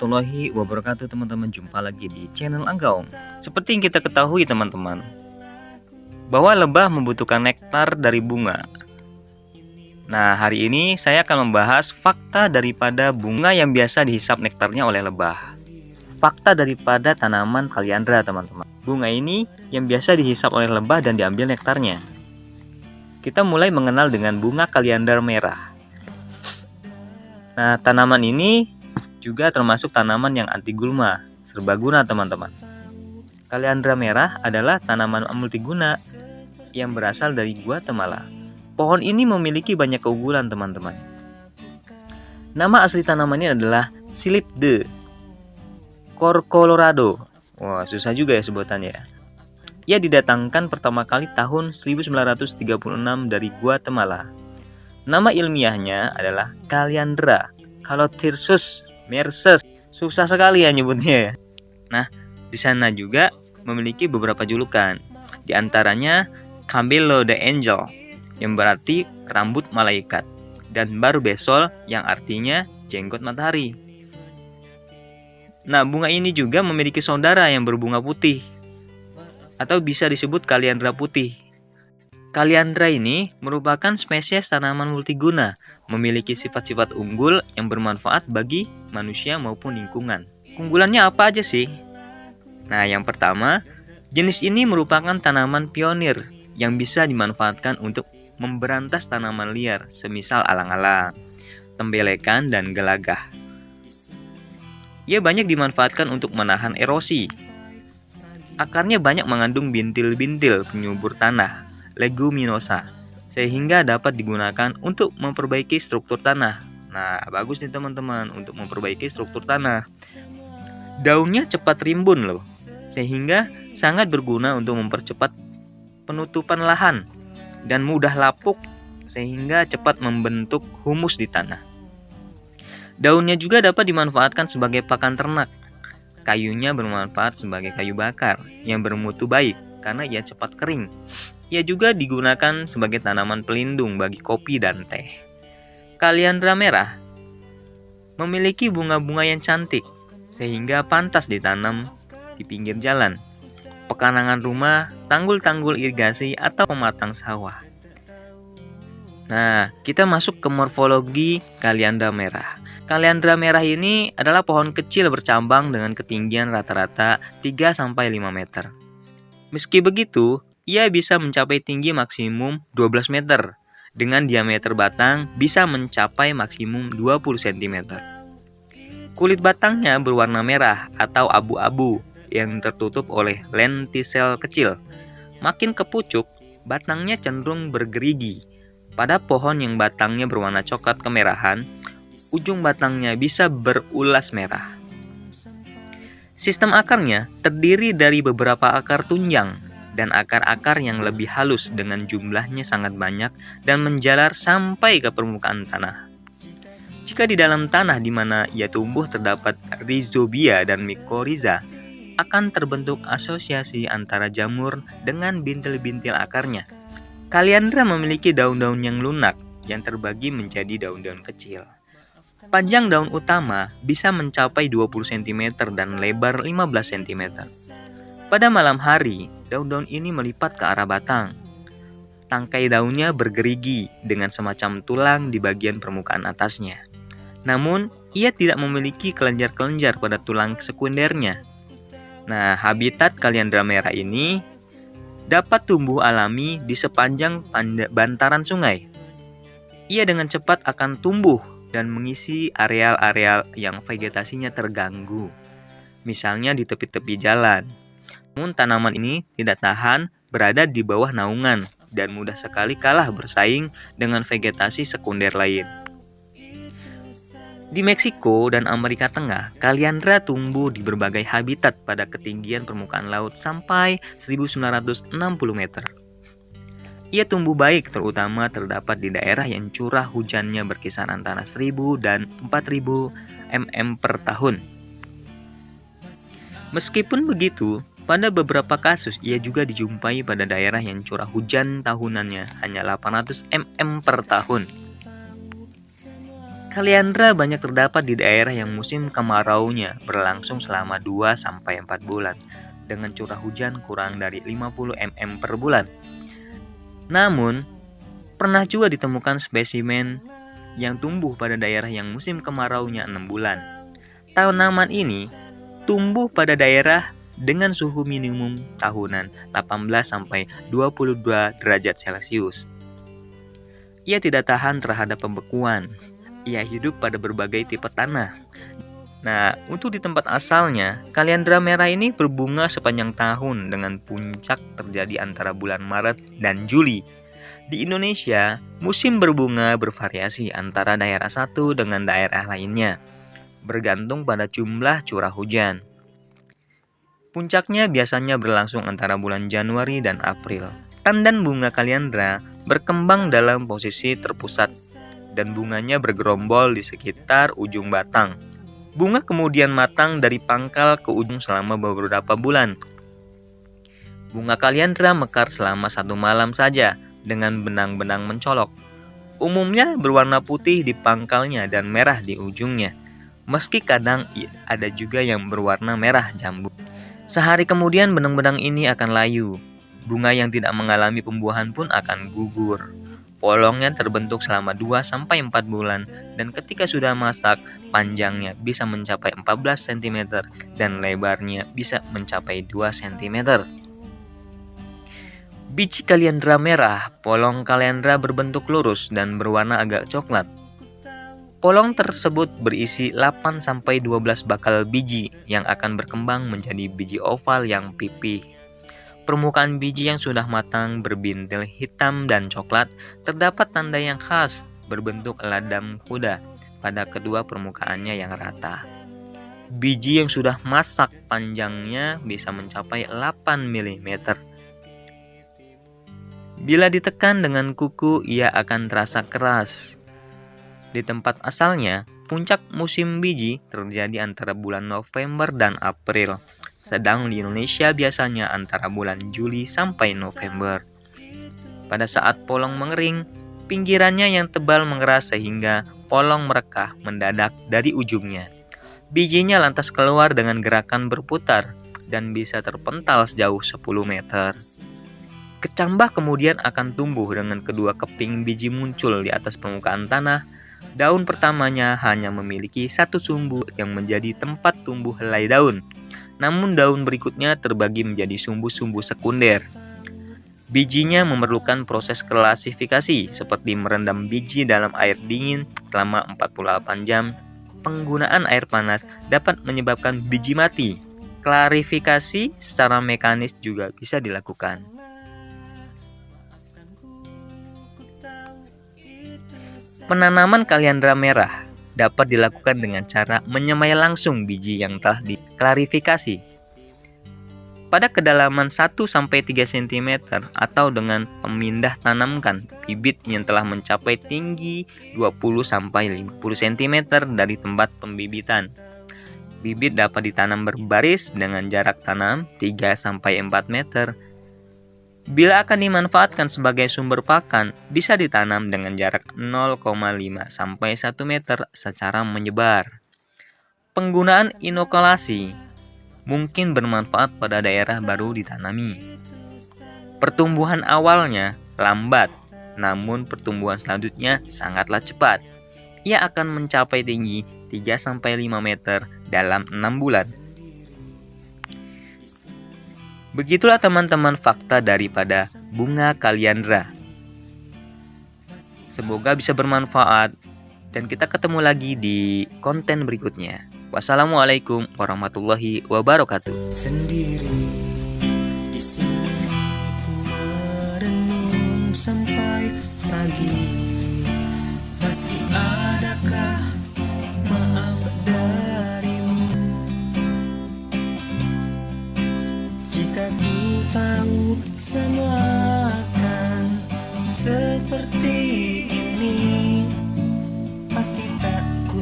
warahmatullahi wabarakatuh teman-teman. Jumpa lagi di channel Anggaung. Seperti yang kita ketahui teman-teman, bahwa lebah membutuhkan nektar dari bunga. Nah, hari ini saya akan membahas fakta daripada bunga yang biasa dihisap nektarnya oleh lebah. Fakta daripada tanaman kaliandra teman-teman. Bunga ini yang biasa dihisap oleh lebah dan diambil nektarnya. Kita mulai mengenal dengan bunga kaliandra merah. Nah, tanaman ini juga termasuk tanaman yang anti gulma, serbaguna teman-teman. Kaliandra merah adalah tanaman multiguna yang berasal dari Guatemala. Pohon ini memiliki banyak keunggulan teman-teman. Nama asli tanamannya adalah Silipde Colorado. Wah, susah juga ya sebutannya. Ia didatangkan pertama kali tahun 1936 dari Guatemala. Nama ilmiahnya adalah Kaliandra Calothyrsus merses. Susah sekali ya nyebutnya ya. Nah, di sana juga memiliki beberapa julukan. Di antaranya Cabello de Angel yang berarti rambut malaikat, dan Barbesol yang artinya jenggot matahari. Nah, bunga ini juga memiliki saudara yang berbunga putih, atau bisa disebut kaliandra putih. Kaliandra ini merupakan spesies tanaman multiguna, memiliki sifat-sifat unggul yang bermanfaat bagi manusia maupun lingkungan. Keunggulannya apa aja sih? Nah, yang pertama, jenis ini merupakan tanaman pionir yang bisa dimanfaatkan untuk memberantas tanaman liar, semisal alang-alang, tembelekan, dan gelagah. Ia banyak dimanfaatkan untuk menahan erosi. Akarnya banyak mengandung bintil-bintil penyubur tanah, leguminosa, sehingga dapat digunakan untuk memperbaiki struktur tanah. Nah, bagus nih teman-teman untuk memperbaiki struktur tanah. Daunnya cepat rimbun loh, sehingga sangat berguna untuk mempercepat penutupan lahan dan mudah lapuk, sehingga cepat membentuk humus di tanah. Daunnya juga dapat dimanfaatkan sebagai pakan ternak. Kayunya bermanfaat sebagai kayu bakar yang bermutu baik karena ia cepat kering. Ia juga digunakan sebagai tanaman pelindung bagi kopi dan teh. Kaliandra merah memiliki bunga-bunga yang cantik, sehingga pantas ditanam di pinggir jalan, pekarangan rumah, tanggul-tanggul irigasi, atau pematang sawah. Nah, kita masuk ke morfologi kaliandra merah. Kaliandra merah ini adalah pohon kecil bercabang dengan ketinggian rata-rata 3-5 meter. Meski begitu, ia bisa mencapai tinggi maksimum 12 meter, dengan diameter batang bisa mencapai maksimum 20 cm. Kulit batangnya berwarna merah atau abu-abu yang tertutup oleh lentisel kecil. Makin ke pucuk, batangnya cenderung bergerigi. Pada pohon yang batangnya berwarna coklat kemerahan, ujung batangnya bisa berulas merah. Sistem akarnya terdiri dari beberapa akar tunjang dan akar-akar yang lebih halus dengan jumlahnya sangat banyak dan menjalar sampai ke permukaan tanah. Jika di dalam tanah di mana ia tumbuh terdapat rhizobia dan mycorrhiza, akan terbentuk asosiasi antara jamur dengan bintil-bintil akarnya. Kaliandra memiliki daun-daun yang lunak yang terbagi menjadi daun-daun kecil. Panjang daun utama bisa mencapai 20 cm dan lebar 15 cm. Pada malam hari, daun-daun ini melipat ke arah batang. Tangkai daunnya bergerigi dengan semacam tulang di bagian permukaan atasnya. Namun, ia tidak memiliki kelenjar-kelenjar pada tulang sekundernya. Nah, habitat kaliandra merah ini dapat tumbuh alami di sepanjang bantaran sungai. Ia dengan cepat akan tumbuh dan mengisi areal-areal yang vegetasinya terganggu, misalnya di tepi-tepi jalan. Namun tanaman ini tidak tahan berada di bawah naungan dan mudah sekali kalah bersaing dengan vegetasi sekunder lain. Di Meksiko dan Amerika Tengah, kaliandra tumbuh di berbagai habitat pada ketinggian permukaan laut sampai 1960 meter. Ia tumbuh baik terutama terdapat di daerah yang curah hujannya berkisar antara 1000 dan 4000 mm per tahun. Meskipun begitu, pada beberapa kasus ia juga dijumpai pada daerah yang curah hujan tahunannya hanya 800 mm per tahun. Kaliandra banyak terdapat di daerah yang musim kemaraunya berlangsung selama 2-4 bulan dengan curah hujan kurang dari 50 mm per bulan. Namun, pernah juga ditemukan spesimen yang tumbuh pada daerah yang musim kemaraunya 6 bulan. Tanaman ini tumbuh pada daerah dengan suhu minimum tahunan 18-22 derajat Celcius. Ia tidak tahan terhadap pembekuan. Ia hidup pada berbagai tipe tanah. Nah, untuk di tempat asalnya, kaliandra merah ini berbunga sepanjang tahun dengan puncak terjadi antara bulan Maret dan Juli. Di Indonesia, musim berbunga bervariasi antara daerah satu dengan daerah lainnya, bergantung pada jumlah curah hujan. Puncaknya biasanya berlangsung antara bulan Januari dan April. Tandan bunga kaliandra berkembang dalam posisi terpusat dan bunganya bergerombol di sekitar ujung batang. Bunga kemudian matang dari pangkal ke ujung selama beberapa bulan. Bunga kaliandra mekar selama 1 malam saja dengan benang-benang mencolok. Umumnya berwarna putih di pangkalnya dan merah di ujungnya, meski kadang ada juga yang berwarna merah jambu. Sehari kemudian benang-benang ini akan layu. Bunga yang tidak mengalami pembuahan pun akan gugur. Polongnya terbentuk selama 2-4 bulan dan ketika sudah masak, panjangnya bisa mencapai 14 cm dan lebarnya bisa mencapai 2 cm. Biji kaliandra merah, polong kaliandra berbentuk lurus dan berwarna agak coklat. Polong tersebut berisi 8-12 bakal biji yang akan berkembang menjadi biji oval yang pipih. Permukaan biji yang sudah matang berbintil hitam dan coklat, terdapat tanda yang khas berbentuk ladam kuda pada kedua permukaannya yang rata. Biji yang sudah masak panjangnya bisa mencapai 8 mm. Bila ditekan dengan kuku, ia akan terasa keras. Di tempat asalnya, puncak musim biji terjadi antara bulan November dan April. Sedang di Indonesia biasanya antara bulan Juli sampai November. Pada saat polong mengering, pinggirannya yang tebal mengeras sehingga polong merekah mendadak dari ujungnya. Bijinya lantas keluar dengan gerakan berputar dan bisa terpental sejauh 10 meter. Kecambah kemudian akan tumbuh dengan kedua keping biji muncul di atas permukaan tanah. Daun pertamanya hanya memiliki 1 sumbu yang menjadi tempat tumbuh helai daun. Namun daun berikutnya terbagi menjadi sumbu-sumbu sekunder. Bijinya memerlukan proses klasifikasi seperti merendam biji dalam air dingin selama 48 jam. Penggunaan air panas dapat menyebabkan biji mati. Klarifikasi secara mekanis juga bisa dilakukan. Penanaman kaliandra merah dapat dilakukan dengan cara menyemai langsung biji yang telah diklarifikasi pada kedalaman 1-3 cm atau dengan memindah tanamkan bibit yang telah mencapai tinggi 20-50 cm dari tempat pembibitan. Bibit dapat ditanam berbaris dengan jarak tanam 3-4 meter. Bila akan dimanfaatkan sebagai sumber pakan, bisa ditanam dengan jarak 0,5-1 meter secara menyebar. Penggunaan inokulasi mungkin bermanfaat pada daerah baru ditanami. Pertumbuhan awalnya lambat, namun pertumbuhan selanjutnya sangatlah cepat. Ia akan mencapai tinggi 3-5 meter dalam 6 bulan. Begitulah teman-teman fakta daripada bunga kaliandra. Semoga bisa bermanfaat dan kita ketemu lagi di konten berikutnya. Wassalamualaikum warahmatullahi wabarakatuh. Sendiri di sini merenung sampai pagi. Masih adakah maaf darimu? Jika ku tahu semua akan seperti ini, pasti tak ku